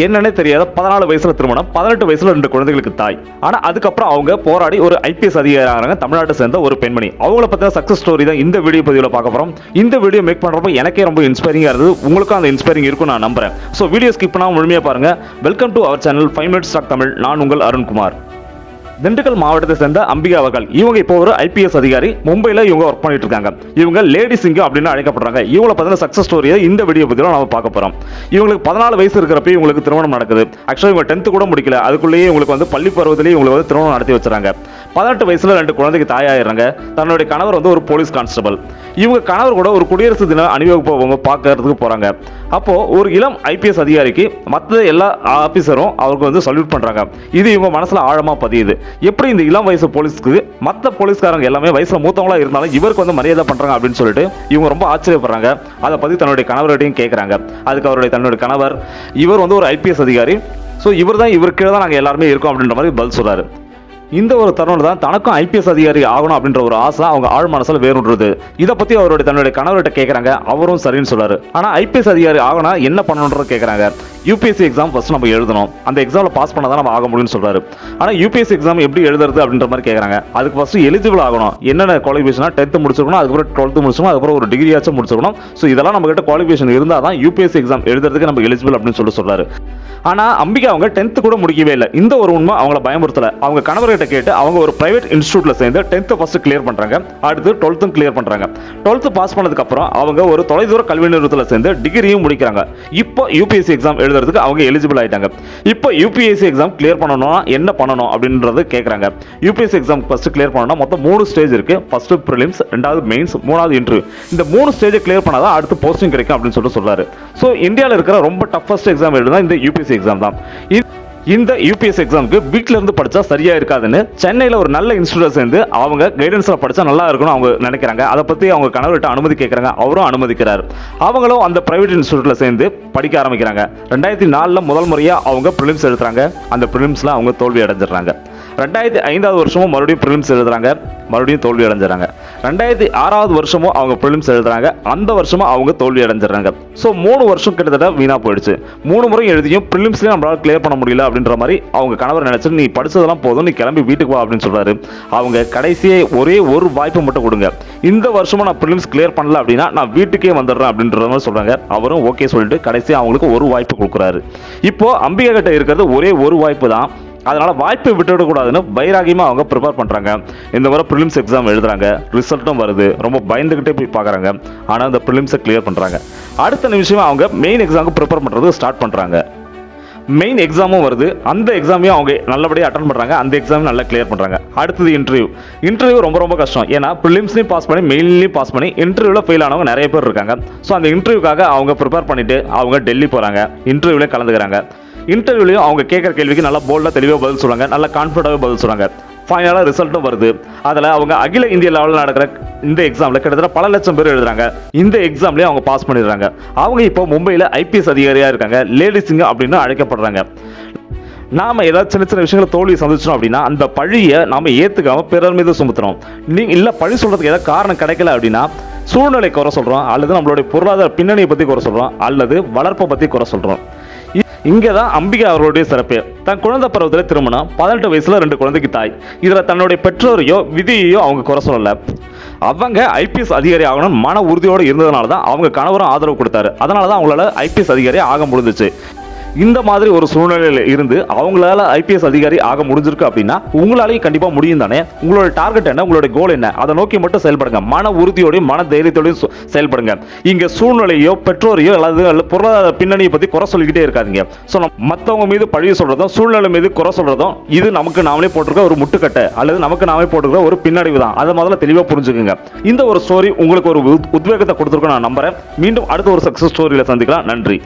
என்னன்னே தெரியாத 14 வயசுல திருமணம், 18 வயசுல 2 குழந்தைகளுக்கு தாய். ஆனா அதுக்கப்புறம் அவங்க போராடி ஒரு ஐபிஎஸ் அதிகாரி ஆகிறாங்க, தமிழ்நாட்டை சேர்ந்த ஒரு பெண்மணி. அவங்கள பத்தின சக்சஸ் ஸ்டோரி தான் இந்த வீடியோ பதிவில் பார்க்க போறோம். இந்த வீடியோ மேக் பண்றப்ப எனக்கே ரொம்ப இன்ஸ்பைரிங்கா இருந்தது. உங்களுக்கும் அந்த இன்ஸ்பைரிங் இருக்கும் நான் நம்புறேன். ஸோ வீடியோ ஸ்கிப் பண்ணாம முழுமையா பாருங்க. Welcome to our channel 5 Minutes Talk Tamil. நான் உங்கள் அருண்குமார். திண்டுக்கல் மாவட்டத்தை சேர்ந்த அம்பிகா அவர்கள் இவங்க இப்போ ஒரு ஐபிஎஸ் அதிகாரி. மும்பையில் இவங்க ஒர்க் பண்ணிட்டு இருக்காங்க. இவங்க லேடி சிங்கம் அப்படின்னு அழைக்கப்படுறாங்க. இவங்களை பத்தின சக்சஸ் ஸ்டோரியை இந்த வீடியோ பத்தியில நம்ம பார்க்க போறோம். இவங்களுக்கு 14 வயசு இருக்கிறப்ப இவங்களுக்கு திருமணம் நடக்குது. ஆக்சுவலா இவங்க 10th கூட முடிக்கல, அதுக்குள்ளேயே இவங்களுக்கு வந்து பள்ளி பருவத்திலேயே இவங்களுக்கு திருமணம் நடத்தி வச்சுறாங்க. 18 வயசுல 2 குழந்தைக்கு தாயாயிடுறாங்க. தன்னுடைய கணவர் வந்து ஒரு போலீஸ் கான்ஸ்டபிள். இவங்க கணவர் கூட ஒரு குடியரசு தின அணிவகுப்பு அவங்க பார்க்கறதுக்கு போறாங்க. அப்போ ஒரு இளம் ஐபிஎஸ் அதிகாரிக்கு மற்ற எல்லா ஆபீசரும் அவருக்கு வந்து சல்யூட் பண்றாங்க. இது இவங்க மனசுல ஆழமா பதியுது. எப்படி இந்த இளம் வயசு போலீஸ்க்கு மற்ற போலீஸ்காரங்க எல்லாமே வயசுல மூத்தவங்களா இருந்தாலும் இவருக்கு வந்து மரியாதை பண்றாங்க அப்படின்னு சொல்லிட்டு இவங்க ரொம்ப ஆச்சரியப்படுறாங்க. அதை பத்தி தன்னுடைய கணவர்கிட்டையும் கேட்கறாங்க. அதுக்கு தன்னுடைய கணவர் இவர் வந்து ஒரு ஐபிஎஸ் அதிகாரி, ஸோ இவர் தான் இவருக்கு தான் நாங்கள் எல்லாருமே இருக்கோம் அப்படின்ற மாதிரி பதில் சொல்றாரு. இந்த ஒரு தருணம் தான் தனக்கும் ஐபிஎஸ் அதிகாரி ஆகணும் அப்படின்ற ஒரு ஆசை அவங்க ஆழ் மனசுல வேறுன்றது. இதை பத்தி தன்னுடைய கணவர்கிட்ட கேட்கறாங்க. அவரும் சரின்னு சொல்றாரு. ஆனா ஐபிஎஸ் அதிகாரி ஆகணும் என்ன பண்ணணும்ன்றத கேட்கறாங்க. யூபிஎஸ்சி எக்ஸாம் ஃபர்ஸ்ட் நம்ம எழுதணும், அந்த எக்ஸாம்ல பாஸ் பண்ணாதான் நம்ம ஆக முடியும்னு சொல்றாரு. ஆனா யூபிஎஸ்சி எக்ஸாம் எப்படி எழுதுறது அப்படின்ற மாதிரி கேட்கறாங்க. அதுக்கு ஃபர்ஸ்ட் எலிஜிபிள் ஆகணும். என்னென்ன குவாலிஃபிகேஷனா 10th முடிச்சிருக்கணும், அதுக்கப்புறம் 12th முடிச்சிருக்கணும், அதுக்கப்புறம் ஒரு டிகிரியாச்சும் முடிச்சிருக்கணும். ஸோ இதெல்லாம் நம்ம கிட்ட குவாலிஃபிகேஷன் இருந்தால் தான் யூபிஎஸ்சி எக்ஸாம் எழுதுறதுக்கு நம்ம எலிஜிபிள் அப்படின்னு சொல்றாரு. ஆனா அம்பிகா அவங்க 10th கூட முடிக்கவே இல்லை. இந்த ஒரு உண்மை அவங்களை பயமுறுத்தல. அவங்க கணவர்கிட்ட கேட்டு அவங்க ஒரு பிரைவேட் இன்ஸ்டிடியூட்ல சேர்ந்து 10th ஃபர்ஸ்ட் கிளியர் பண்றாங்க. அடுத்து 12th கிளியர் பண்றாங்க. 12th பாஸ் பண்ணதுக்கு அப்புறம் அவங்க ஒரு தொலைதூர கல்வி நிறுவனத்துல சேர்ந்து டிகிரியும் முடிக்கிறாங்க. இப்போ யூபிஎஸ்சி எக்ஸாம் எழுதுறதுக்கு அவங்க எலிஜிபிள் ஆயிட்டாங்க. இப்போ யூபிஎஸ்சி எக்ஸாம் கிளியர் பண்ணணும்னா என்ன பண்ணணும் அப்படின்றது கேட்கறாங்க. யூபிஎஸ்சி எக்ஸாம் ஃபர்ஸ்ட் கிளியர் பண்ணணும்னா மொத்தம் 3 ஸ்டேஜ் இருக்கு. ஃபர்ஸ்ட் பிரிலிம்ஸ், ரெண்டாவது மெயின்ஸ், மூணாவது இன்டர்வியூ. இந்த 3 ஸ்டேஜை கிளியர் பண்ணாதான் அடுத்து போஸ்டிங் கிடைக்கும் அப்படின்னு சொல்றாரு. ஸோ இந்தியாவில் இருக்கிற ரொம்ப டஃபஸ்ட் எக்ஸாம் எழுதுனா இந்த யூபிஎஸ்சி எக்ஸாம் தான். இந்த யூபிஎஸ் எக்ஸாமுக்கு வீட்ல இருந்து படிச்சா சரியா இருக்காதுன்னு சென்னையில ஒரு நல்ல இன்ஸ்டிடியூட்ல சேர்ந்து அவங்க கைடன்ஸ்ல படிச்சா நல்லா இருக்கும்னு அவங்க நினைக்கிறாங்க. அதை பத்தி அவங்க கணவர்கிட்ட அனுமதி கேட்கறாங்க. அவரும் அனுமதிக்கிறார். அவங்களும் அந்த பிரைவேட் இன்ஸ்டிடியூட்ல சேர்ந்து படிக்க ஆரம்பிக்கிறாங்க. 2004 முதல் முறையா அவங்க பிரிலிம்ஸ் எழுதுறாங்க. அந்த பிரிலிம்ஸ்ல அவங்க தோல்வி அடைஞ்சிடறாங்க. 2005 வருஷமும் மறுபடியும் பிரிலிம்ஸ் எழுதுறாங்க, மறுபடியும் தோல்வி அடைஞ்சிடறாங்க. 2006 வருஷமும் அவங்க பிரிலிம்ஸ் எழுதுறாங்க. அந்த வருஷமும் அவங்க தோல்வி அடைஞ்சிடறாங்க. ஸோ 3 வருஷம் கிட்டத்தட்ட வீணா போயிடுச்சு. 3 முறை எழுதியும் பிரிலிம்ஸ்லயே நம்மளால கிளியர் பண்ண முடியல அப்படின்ற மாதிரி அவங்க கணவர் நினைச்சு, நீ படிச்சதெல்லாம் போதும், நீ கிளம்பி வீட்டுக்கு வா அப்படின்னு சொல்றாரு. அவங்க கடைசியே ஒரே ஒரு வாய்ப்பு மட்டும் கொடுங்க, இந்த வருஷமும் நான் பிரிலிம்ஸ் கிளியர் பண்ணல அப்படின்னா நான் வீட்டுக்கே வந்துடுறேன் அப்படின்ற மாதிரி சொல்றாங்க. அவரும் ஓகே சொல்லிட்டு கடைசியா அவங்களுக்கு ஒரு வாய்ப்பு கொடுக்குறாரு. இப்போ அம்பிகா கிட்ட இருக்கிறது ஒரே ஒரு வாய்ப்பு தான். அதனால வாய்ப்பை விட்டுவிடக்கூடாதுன்னு வைராகியமா அவங்க ப்ரிப்பேர் பண்றாங்க. இந்த முறை பிரிலிம்ஸ் எக்ஸாம் எழுதுறாங்க. ரிசல்ட்டும் வருது. ரொம்ப பயந்துகிட்டே போய் பார்க்கறாங்க. ஆனா அந்த பிரிலிம்ஸை கிளியர் பண்றாங்க. அடுத்த நிமிஷமா அவங்க மெயின் எக்ஸாமுக்கு ப்ரிப்பேர் பண்றது ஸ்டார்ட் பண்றாங்க. மெயின் எக்ஸாமும் வருது. அந்த எக்ஸாமையும் அவங்க நல்லபடியாக அட்டன் பண்றாங்க. அந்த எக்ஸாம் நல்லா கிளியர் பண்றாங்க. அடுத்தது இன்டர்வியூ ரொம்ப கஷ்டம். ஏன்னா பிரிலிம்ஸ்லையும் பாஸ் பண்ணி மெயின்லையும் பாஸ் பண்ணி இன்டர்வியூல ஃபெயில் ஆனவங்க நிறைய பேர் இருக்காங்க. ஸோ அந்த இன்டர்வியூக்காக அவங்க ப்ரிப்பேர் பண்ணிட்டு அவங்க டெல்லி போறாங்க. இன்டர்வியூல கலந்துக்கிறாங்க. இன்டர்வியூலையும் அவங்க கேட்குற கேள்விக்கு நல்லா போல்டாக தெளிவாக பதில் சொல்றாங்க. நல்லா கான்ஃபிடண்டாகவே பதில் சொல்றாங்க. ஃபைனலாக ரிசல்ட்டும் வருது. அதில் அவங்க அகில இந்திய லெவலில் நடக்கிற இந்த எக்ஸாமில் கிட்டத்தட்ட பல லட்சம் பேர் எழுதுறாங்க. இந்த எக்ஸாம்லேயே அவங்க பாஸ் பண்ணிடுறாங்க. அவங்க இப்போ மும்பையில் ஐபிஎஸ் அதிகாரியாக இருக்காங்க. லேடி சிங்கம் அப்படின்னு அழைக்கப்படுறாங்க. நாம ஏதாவது சின்ன சின்ன விஷயங்களை தோல்வி சந்திச்சோம் அப்படின்னா அந்த பழியை நாம ஏத்துக்காம பிறர் மீது சுமத்துறோம். நீங்க இல்ல பழி சொல்றதுக்கு ஏதாவது காரணம் கிடைக்கல அப்படின்னா சூழ்நிலை குறை சொல்றோம், அல்லது நம்மளுடைய பொருளாதார பின்னணியை பத்தி குறை சொல்றோம், அல்லது வளர்ப்பை பத்தி குறை சொல்றோம். இங்கதான் அம்பிகா அவர்களுடைய சிறப்பு. தன் குழந்தை பருவத்தில் திருமணம், 18 வயசுல 2 குழந்தைக்கு தாய். இதுல தன்னுடைய பெற்றோரையோ விதியையோ அவங்க குறை சொல்லல. அவங்க ஐபிஎஸ் அதிகாரி ஆகணும் மன உறுதியோடு இருந்ததுனால தான் அவங்க கணவரும் ஆதரவு கொடுத்தாரு. அதனால தான் அவங்களால ஐபிஎஸ் அதிகாரி ஆக முடிஞ்சிச்சு. இந்த மாதிரி ஒரு சூழ்நிலையில் இருந்து அவங்களால ஐபிஎஸ் அதிகாரி ஆக முடிஞ்சிருக்கு அப்படின்னா உங்களாலையும் கண்டிப்பா முடியும் தானே. உங்களோட டார்கெட் என்ன, உங்களோட கோல் என்ன, அதை நோக்கி மட்டும் செயல்படுங்க. மன உறுதியோடையும் மன தைரியத்தோடையும் செயல்படுங்க. இங்க சூழ்நிலையோ பெற்றோரையோ அல்லது பொருளாதார பின்னணியை பத்தி குறை சொல்லிக்கிட்டே இருக்காதீங்க. ஸோ மற்றவங்க மீது பழிய சொல்றதும் சூழ்நிலை மீது குறை சொல்றதும் இது நமக்கு நாமளே போட்டிருக்க ஒரு முட்டுக்கட்டை அல்லது நமக்கு நாமே போட்டிருக்க ஒரு பின்னடைவு தான். அதை முதல்ல தெளிவாக புரிஞ்சுக்குங்க. இந்த ஒரு ஸ்டோரி உங்களுக்கு ஒரு உத்வேகத்தை கொடுத்துருக்கோம் நான் நம்புறேன். மீண்டும் அடுத்த ஒரு சக்சஸ் ஸ்டோரியில சந்திக்கலாம். நன்றி.